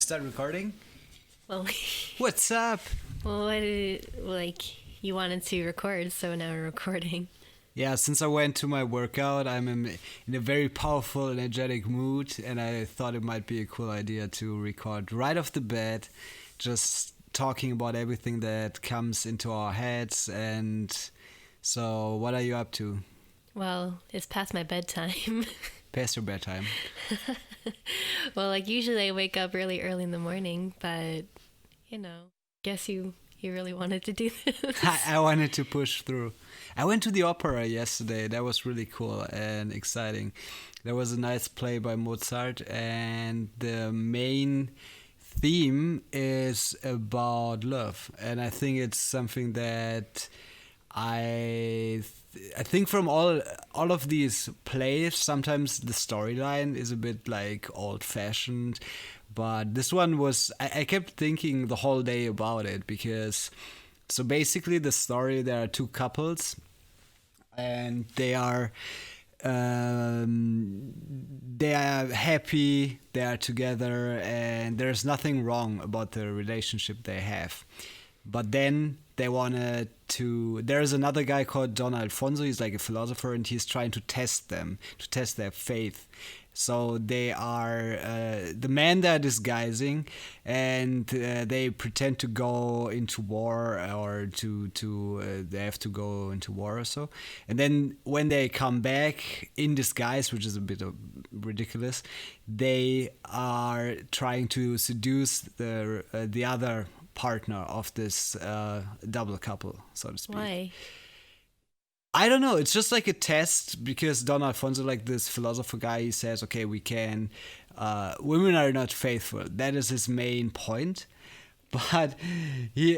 start recording? Well, What's up? you wanted to record, so now we're recording. Yeah, since I went to my workout, I'm in a very powerful, energetic mood, and I thought it might be a cool idea to record right off the bat, just talking about everything that comes into our heads. And so, what are you up to? Well, it's past my bedtime. Past your bedtime? Well, usually I wake up really early in the morning, but, guess you really wanted to do this. I wanted to push through. I went to the opera yesterday. That was really cool and exciting. There was a nice play by Mozart, and the main theme is about love. And I think it's something that I think from all of these plays, sometimes the storyline is a bit like old-fashioned, but this one was, I kept thinking the whole day about it, because so basically the story, there are two couples, and they are happy, they are together, and there's nothing wrong about the relationship they have. But then they wanted to, there's another guy called Don Alfonso, he's like a philosopher, and he's trying to test them, to test their faith. So they are, the men they're disguising, and they pretend to go into war, or they have to go into war or so. And then when they come back in disguise, which is a bit ridiculous, they are trying to seduce the other partner of this double couple, so to speak. Why? I don't know. It's just like a test, because Don Alfonso, like this philosopher guy, he says, okay, we can, women are not faithful. That is his main point. But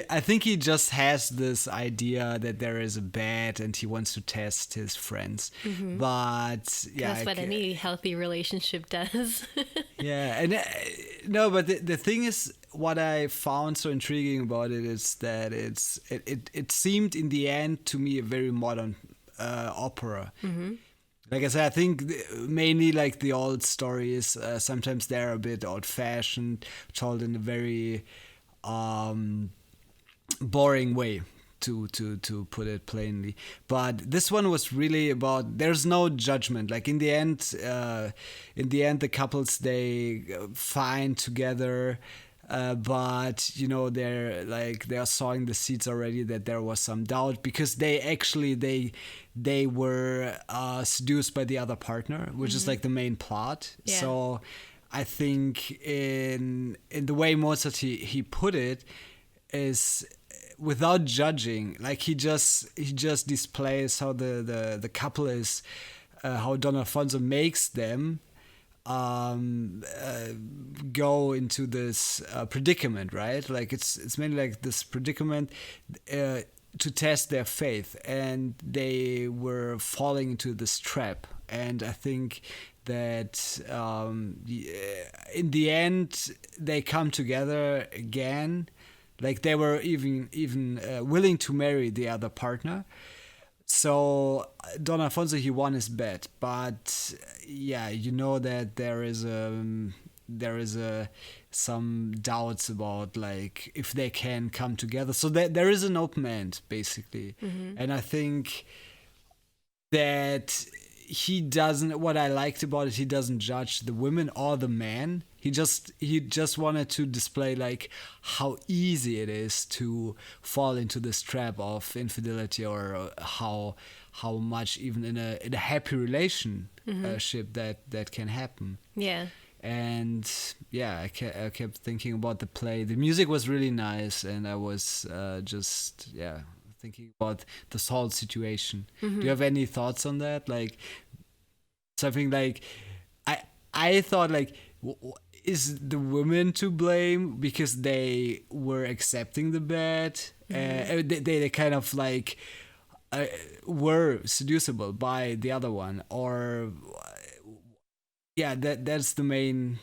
I think he just has this idea that there is a bad, and he wants to test his friends. Mm-hmm. But yeah, that's what any healthy relationship does. Yeah, and no, but the thing is, what I found so intriguing about it is that it seemed in the end to me a very modern opera. Mm-hmm. Like I said, I think mainly like the old stories, sometimes they're a bit old-fashioned, told in a very boring way, to put it plainly. But this one was really about, there's no judgment. Like in the end, the couples, they find together, but they're sowing the seeds already that there was some doubt, because they were seduced by the other partner, which is like the main plot. Yeah. So I think in the way Mozart he put it is without judging, like he just displays how the couple is, how Don Alfonso makes them go into this predicament, right? Like it's mainly like this predicament to test their faith, and they were falling into this trap. And I think that in the end they come together again, like they were even willing to marry the other partner. So Don Alfonso, he won his bet, but yeah, that there is some doubts about like if they can come together. So there is an open end basically. Mm-hmm. And I think that he doesn't, what I liked about it, he doesn't judge the women or the man. He just wanted to display like how easy it is to fall into this trap of infidelity, or how much even in a happy relationship that can happen. Yeah. And yeah, I kept thinking about the play. The music was really nice, and I was thinking about this whole situation. Mm-hmm. Do you have any thoughts on that? Like something like I thought like, is the women to blame because they were accepting the bad? Mm-hmm. They kind of like were seducible by the other one, or yeah, that's the main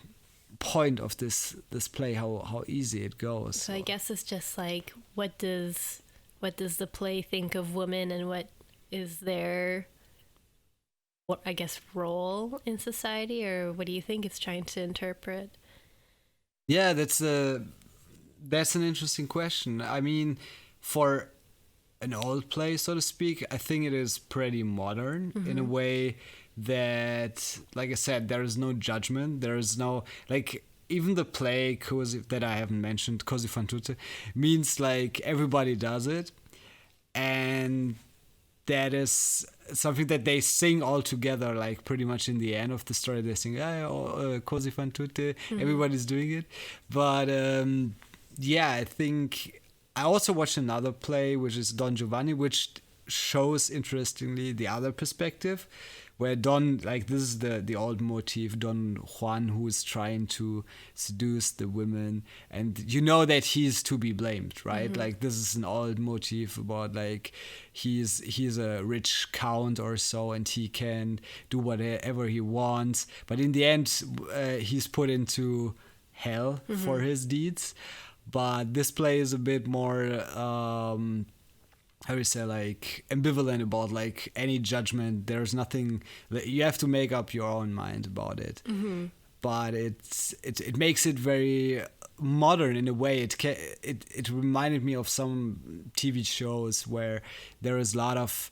point of this play, how easy it goes. So I guess it's just like, what does the play think of women, and what is their role in society, or what do you think it's trying to interpret? Yeah, that's an interesting question. I mean, for an old play, so to speak, I think it is pretty modern in a way that, like I said, there is no judgment. There is no, like, even the play Così, that I haven't mentioned, Così fan tutte, means like everybody does it. And that is something that they sing all together, like pretty much in the end of the story. They sing, Così fan tutte, everybody's doing it. But yeah, I think I also watched another play, which is Don Giovanni, which shows interestingly the other perspective, where Don, like, this is the old motif, Don Juan, who is trying to seduce the women, and you know that he's to be blamed, right? Like, this is an old motif about, like, he's a rich count or so, and he can do whatever he wants, but in the end he's put into hell for his deeds. But this play is a bit more how do you say, like, ambivalent about, like, any judgment. There's nothing that you have to make up your own mind about it. But it makes it very modern in a way. It reminded me of some TV shows where there is a lot of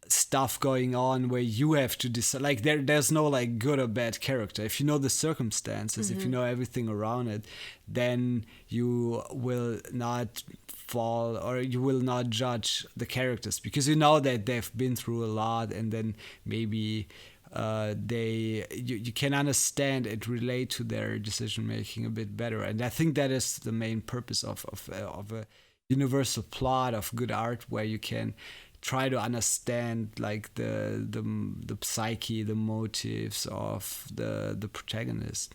stuff going on where you have to decide, like, there's no, like, good or bad character. If you know the circumstances, if you know everything around it, then you will not fall, or you will not judge the characters, because you know that they've been through a lot, and then maybe you can understand it, relate to their decision making a bit better. And I think that is the main purpose of a universal plot of good art, where you can try to understand, like, the psyche, the motives of the protagonist.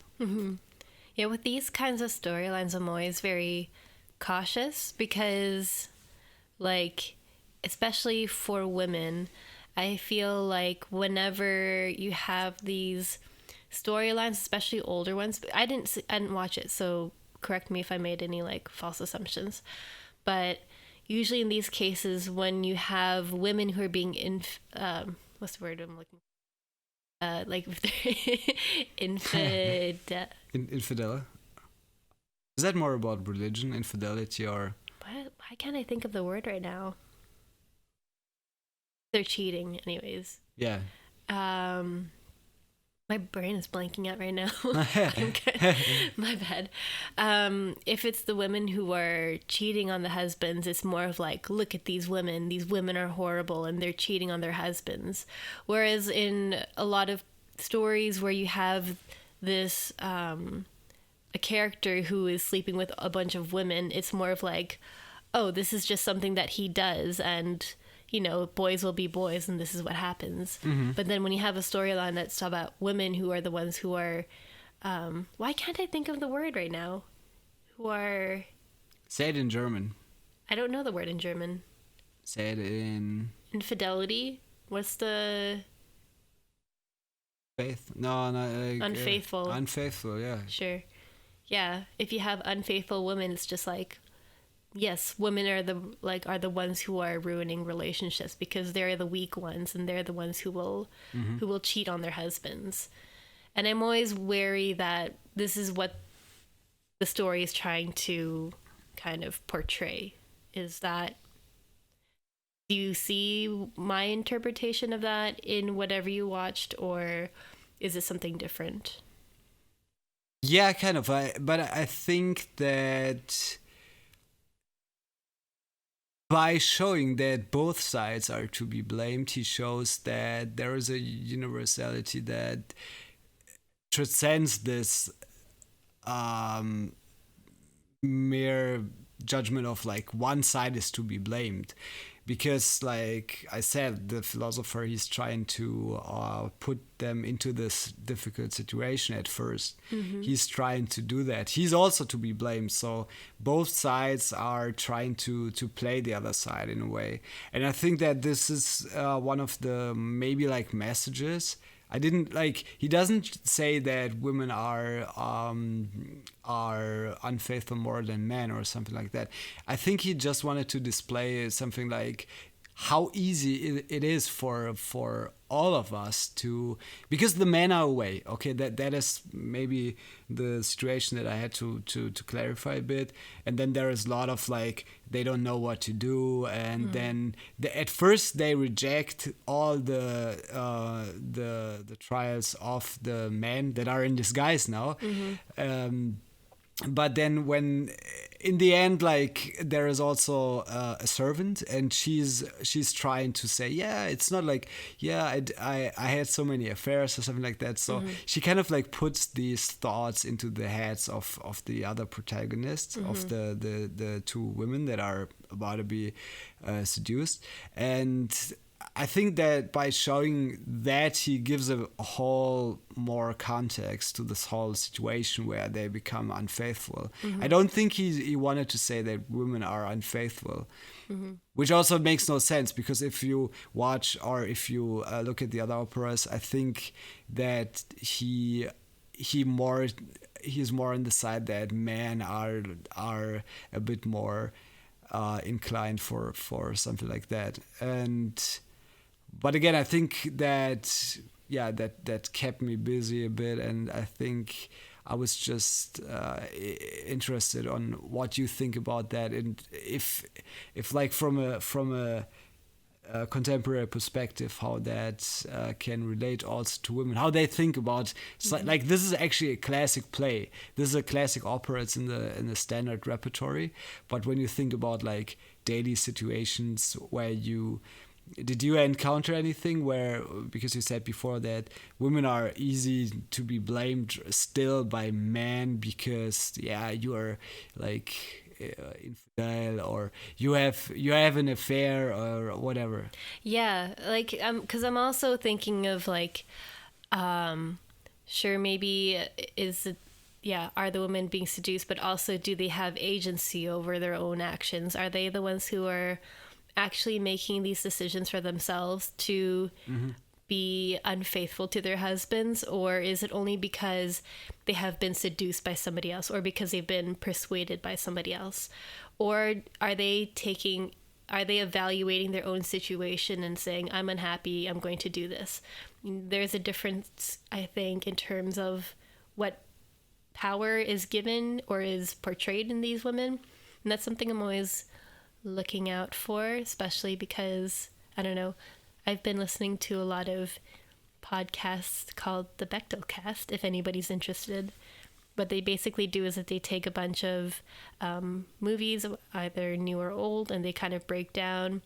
Yeah, with these kinds of storylines, I'm always very cautious because, like, especially for women, I feel like whenever you have these storylines, especially older ones, I didn't watch it, so correct me if I made any, like, false assumptions, but usually in these cases, when you have women who are being what's the word I'm looking like, if they're Infidel. Is that more about religion, infidelity, or? Why can't I think of the word right now? They're cheating, anyways. Yeah. My brain is blanking out right now. My bad. If it's the women who are cheating on the husbands, it's more of like, look at these women. These women are horrible and they're cheating on their husbands. Whereas in a lot of stories where you have this a character who is sleeping with a bunch of women, it's more of like, oh, this is just something that he does, and, you know, boys will be boys and this is what happens. But then when you have a storyline that's about women who are the ones who are why can't I think of the word right now, who are, say it in German. I don't know the word in German. Say it in infidelity. What's the faith? No, like, unfaithful. Unfaithful, yeah. Sure. Yeah, if you have unfaithful women, it's just like, yes, women are the ones who are ruining relationships because they're the weak ones, and they're the ones who will cheat on their husbands. And I'm always wary that this is what the story is trying to kind of portray. Is that, do you see my interpretation of that in whatever you watched, or is it something different? Yeah, kind of. But I think that by showing that both sides are to be blamed, he shows that there is a universality that transcends this mere judgment of, like, one side is to be blamed. Because, like I said, the philosopher, he's trying to put them into this difficult situation at first. He's trying to do that. He's also to be blamed. So both sides are trying to play the other side in a way. And I think that this is one of the maybe, like, messages. He doesn't say that women are unfaithful more than men or something like that. I think he just wanted to display something like how easy it is for all of us to, because the men are away. Okay, that is maybe the situation that I had to clarify a bit. And then there is a lot of like, they don't know what to do, and then at first they reject all the trials of the men that are in disguise now. But then when in the end, like, there is also a servant, and she's trying to say, yeah, it's not like, yeah, I had so many affairs or something like that. So she kind of like puts these thoughts into the heads of the other protagonists, of the two women that are about to be seduced. And I think that by showing that, he gives a whole more context to this whole situation where they become unfaithful. I don't think he wanted to say that women are unfaithful, which also makes no sense, because if you watch or if you look at the other operas, I think that he's more on the side that men are a bit more inclined for something like that. But again, I think that, yeah, that kept me busy a bit, and I think I was just interested on what you think about that, and if like from a contemporary perspective, how that can relate also to women, how they think about like, this is actually a classic play, this is a classic opera, it's in the standard repertory, but when you think about like daily situations where did you encounter anything where, because you said before that women are easy to be blamed still by men because, yeah, you are like infidel, or you have an affair or whatever? Yeah, like, because I'm also thinking of like, sure, maybe is it, yeah, are the women being seduced, but also do they have agency over their own actions? Are they the ones who are actually making these decisions for themselves to be unfaithful to their husbands, or is it only because they have been seduced by somebody else, or because they've been persuaded by somebody else? Or are they evaluating their own situation and saying, I'm unhappy, I'm going to do this? There's a difference, I think, in terms of what power is given or is portrayed in these women, and that's something I'm always looking out for, especially because, I don't know, I've been listening to a lot of podcasts called the Bechdel cast, if anybody's interested. What they basically do is that they take a bunch of movies, either new or old, and they kind of break down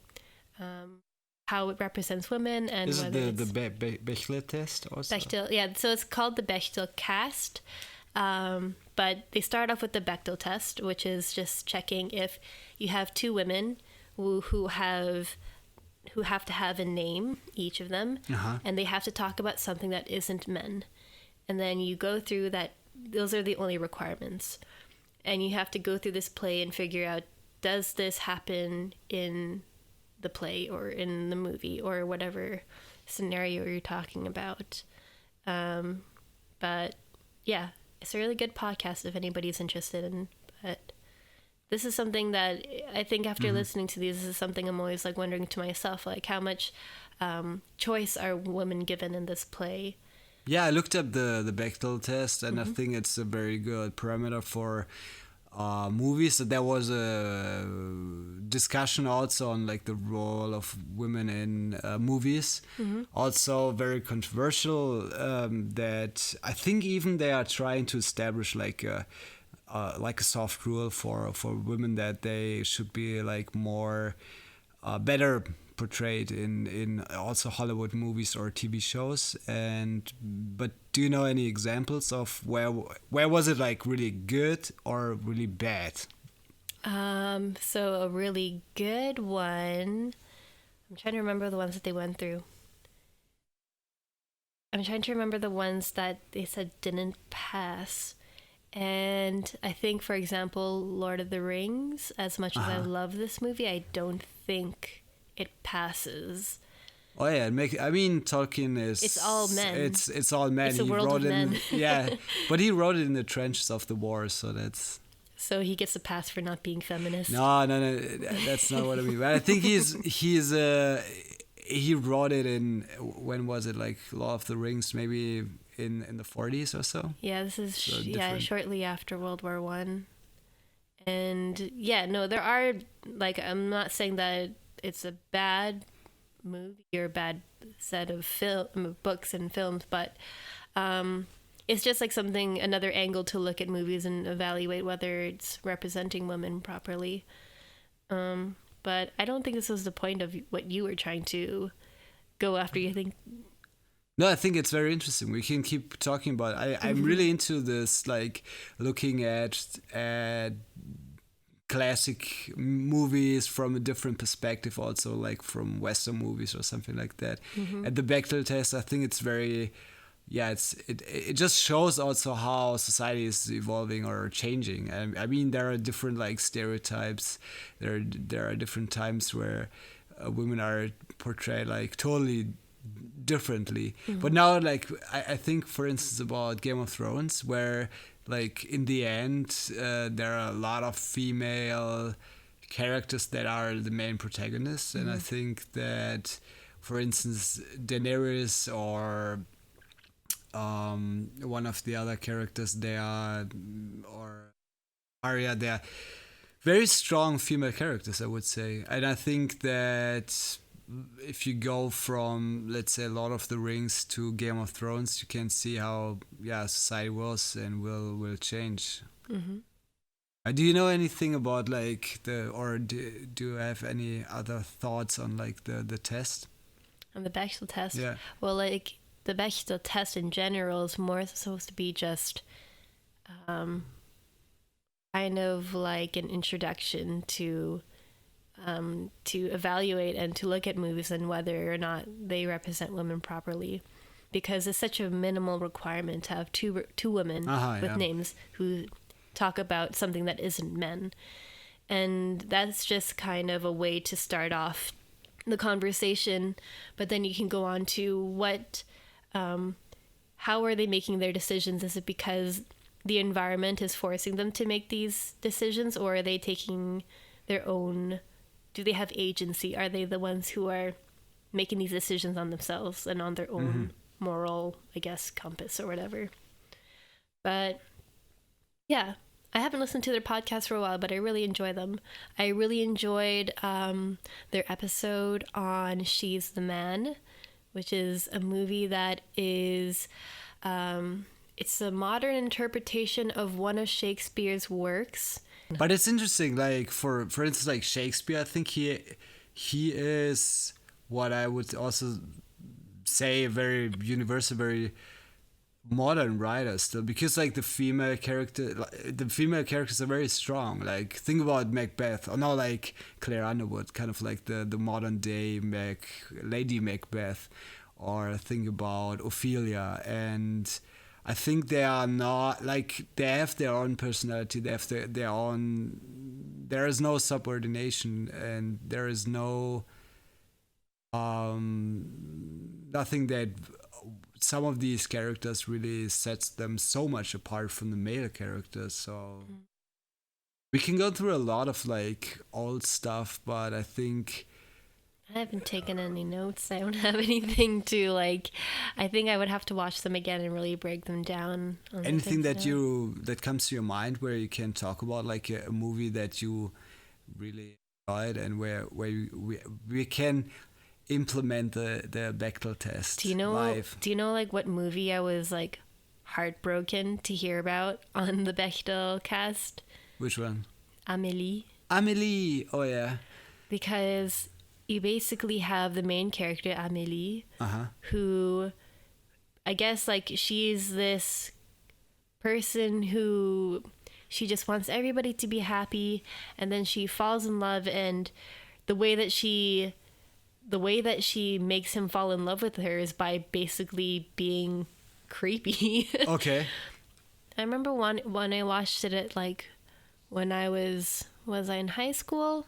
how it represents women. And is it the Bechdel test also? Bechdel, yeah, so it's called the Bechdel cast. But they start off with the Bechdel test, which is just checking if you have two women who have to have a name, each of them, and they have to talk about something that isn't men. And then you go through that. Those are the only requirements. And you have to go through this play and figure out, does this happen in the play or in the movie or whatever scenario you're talking about? But yeah, it's a really good podcast if anybody's interested in. But this is something that I think after listening to these, this is something I'm always like wondering to myself, like how much choice are women given in this play? Yeah, I looked up the Bechdel test, and I think it's a very good parameter for movies. So there was a discussion also on like the role of women in movies. Also very controversial, that I think even they are trying to establish like a soft rule for women, that they should be like more better portrayed in also Hollywood movies or TV shows. But do you know any examples of where was it like really good or really bad? So a really good one, I'm trying to remember the ones that they went through. I'm trying to remember the ones that they said didn't pass. And I think, for example, Lord of the Rings, as much as I love this movie, I don't think it passes. Oh yeah, I mean, Tolkien is... It's all men. It's all men. It's a world of men. Yeah, but he wrote it in the trenches of the war, so that's... So he gets a pass for not being feminist. No, that's not what I mean. But I think he wrote it in, when was it, like Lord of the Rings, maybe in the 40s or so. Yeah, this is So shortly after World War One. And yeah, no, there are, like, I'm not saying that it's a bad movie or a bad set of books and films, but it's just like another angle to look at movies and evaluate whether it's representing women properly. But I don't think this was the point of what you were trying to go after. You think? No, I think it's very interesting. We can keep talking about it. I'm really into this, like looking at classic movies from a different perspective, also like from Western movies or something like that. And the Bechdel test, I think it's very, it just shows also how society is evolving or changing. I mean, there are different like stereotypes. There are different times where women are portrayed like totally differently. But now, like I think, for instance, about Game of Thrones, where like in the end there are a lot of female characters that are the main protagonists, and I think that, for instance, Daenerys or one of the other characters, or Arya, they are very strong female characters, I would say. And I think that if you go from, let's say, Lord of the Rings to Game of Thrones, you can see how society was and will change. Do you know anything about like do you have any other thoughts on like the test? On the Bechdel test? Yeah. Well, like the Bechdel test in general is more supposed to be just kind of like an introduction to evaluate and to look at movies and whether or not they represent women properly, because it's such a minimal requirement to have two women with names who talk about something that isn't men. And that's just kind of a way to start off the conversation, but then you can go on to how are they making their decisions? Is it because the environment is forcing them to make these decisions, or are they taking their own, do they have agency? Are they the ones who are making these decisions on themselves and on their own moral, I guess, compass or whatever? But yeah, I haven't listened to their podcast for a while, but I really enjoy them. I really enjoyed their episode on She's the Man, which is a movie that is, it's a modern interpretation of one of Shakespeare's works. But it's interesting, like for instance, like Shakespeare, I think he is what I would also say a very universal, very modern writer still, because like the female characters are very strong. Like think about Macbeth, or not like Claire Underwood, kind of like the modern day Lady Macbeth, or think about Ophelia. And I think they are not, like, they have their own personality, they have their own, there is no subordination, and there is no nothing that some of these characters really sets them so much apart from the male characters. So we can go through a lot of like old stuff, but I think I haven't taken any notes. I don't have anything to like. I think I would have to watch them again and really break them down. Anything that comes to your mind where you can talk about, like a movie that you really enjoyed and where we can implement the Bechdel test live. Do you know like what movie I was like heartbroken to hear about on the Bechdel cast? Which one? Amélie. Oh yeah. Because you basically have the main character, Amélie, who I guess like she's this person who she just wants everybody to be happy, and then she falls in love, and the way that she makes him fall in love with her is by basically being creepy. Okay. I remember when I watched it at like when I was I in high school?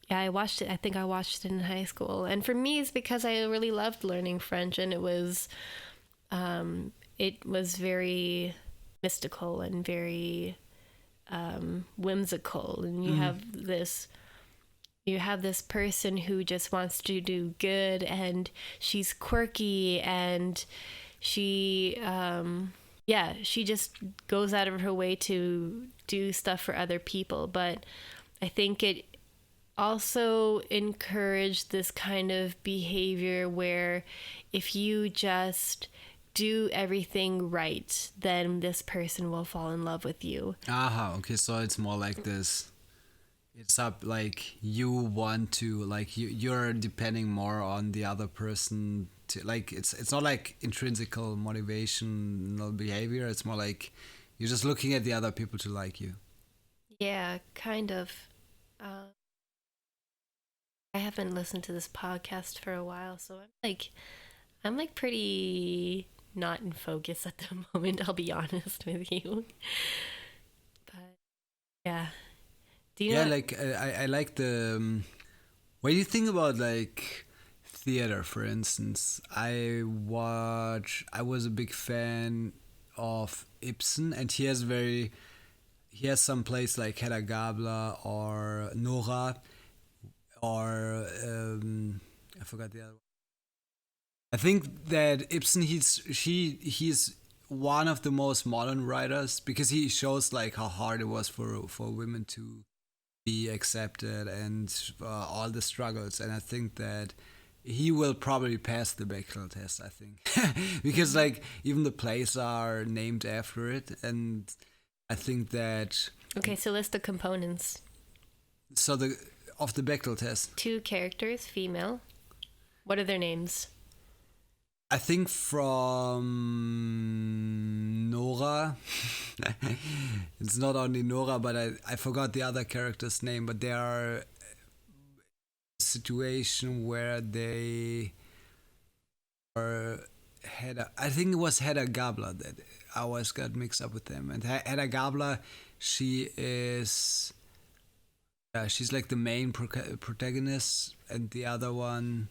Yeah, I watched it. I think I watched it in high school. And for me, it's because I really loved learning French, and it was very mystical and very whimsical, and you have this person who just wants to do good, and she's quirky, and she she just goes out of her way to do stuff for other people. But I think it also encouraged this kind of behavior where if you just do everything right, then this person will fall in love with you. Okay, so it's more like this. It's up like you want to, like you're depending more on the other person to, like, it's not like intrinsical motivational behavior. It's more like you're just looking at the other people to like you. Yeah, kind of. I haven't listened to this podcast for a while, so I'm like pretty not in focus at the moment, I'll be honest with you. But yeah. Do you know like I like the when you think about like theater, for instance. I was a big fan of Ibsen, and he has some plays like Hedda Gabler or Nora, or I forgot the other one. I think that Ibsen, he's one of the most modern writers, because he shows like how hard it was for women to be accepted, and all the struggles. And I think that he will probably pass the Bechdel test, I think. Because like even the plays are named after it. And I think that... Okay, so list the components. So of the Bechdel test. 2 characters, female. What are their names? I think from Nora, it's not only Nora, but I forgot the other character's name, but there are a situation where they are I think it was Hedda Gabler that I always got mixed up with them. And Hedda Gabler, she's like the main protagonist, and the other one...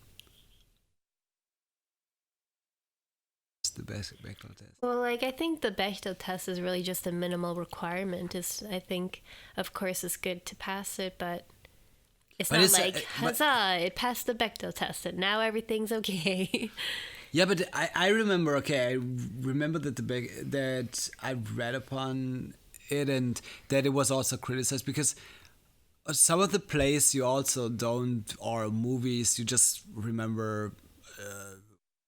the Bechdel test. Well, like, I think the Bechdel test is really just a minimal requirement. I think, of course, it's good to pass it, but it's not like, huzzah, it passed the Bechdel test and now everything's okay. Yeah, but I remember, I remember that that I read upon it, and that it was also criticized because some of the plays you also don't, or movies, you just remember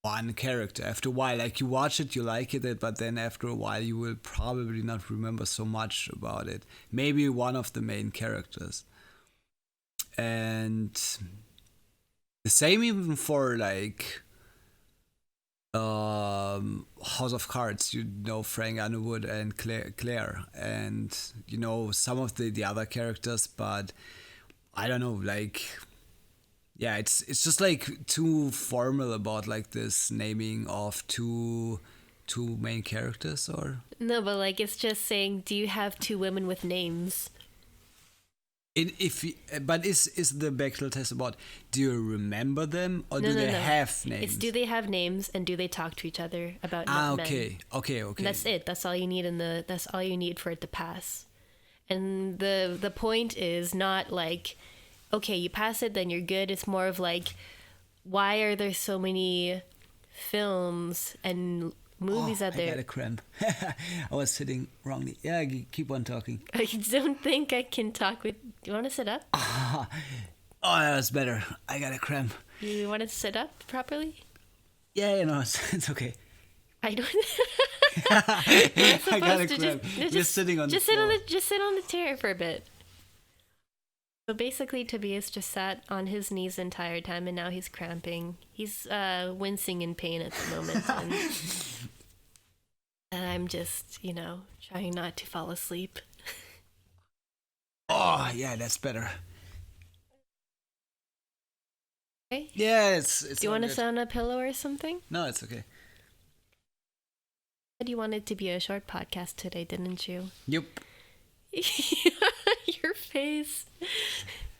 one character. After a while, like you watch it, you like it, but then after a while you will probably not remember so much about it. Maybe one of the main characters. And the same even for like House of Cards. You know Frank Underwood and Claire, and you know some of the other characters, but I don't know, like... Yeah, it's just like too formal about like this naming of two main characters, or... No, but like it's just saying, do you have 2 women with names? But is the Bechdel test about, do you remember them, or do they have names? It's, do they have names, and do they talk to each other about okay. men? Okay. And that's it. That's all you need that's all you need for it to pass. And the point is not like, okay, you pass it, then you're good. It's more of like, why are there so many films and movies out there? I got a cramp. I was sitting wrongly. Yeah, keep on talking. I don't think I can talk with... Do you want to sit up? Oh, that's better. I got a cramp. You want to sit up properly? Yeah, no, it's okay. I don't... I got a cramp. Just sitting on the floor. Just sit on the chair for a bit. So basically, Tobias just sat on his knees the entire time, and now he's cramping. He's wincing in pain at the moment. And I'm just, trying not to fall asleep. Oh, yeah, that's better. Okay? Yeah, it's Do you want to sit on a pillow or something? No, it's okay. You said you wanted to be a short podcast today, didn't you? Yep. Your face.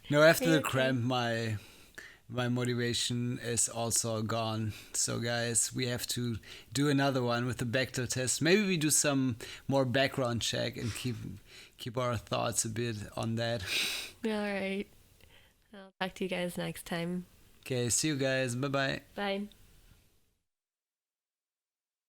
No, after the cramp, my motivation is also gone. So guys, we have to do another one with the Bechdel test. Maybe we do some more background check and keep our thoughts a bit on that. All right. I'll talk to you guys next time. Okay, see you guys. Bye bye. Bye.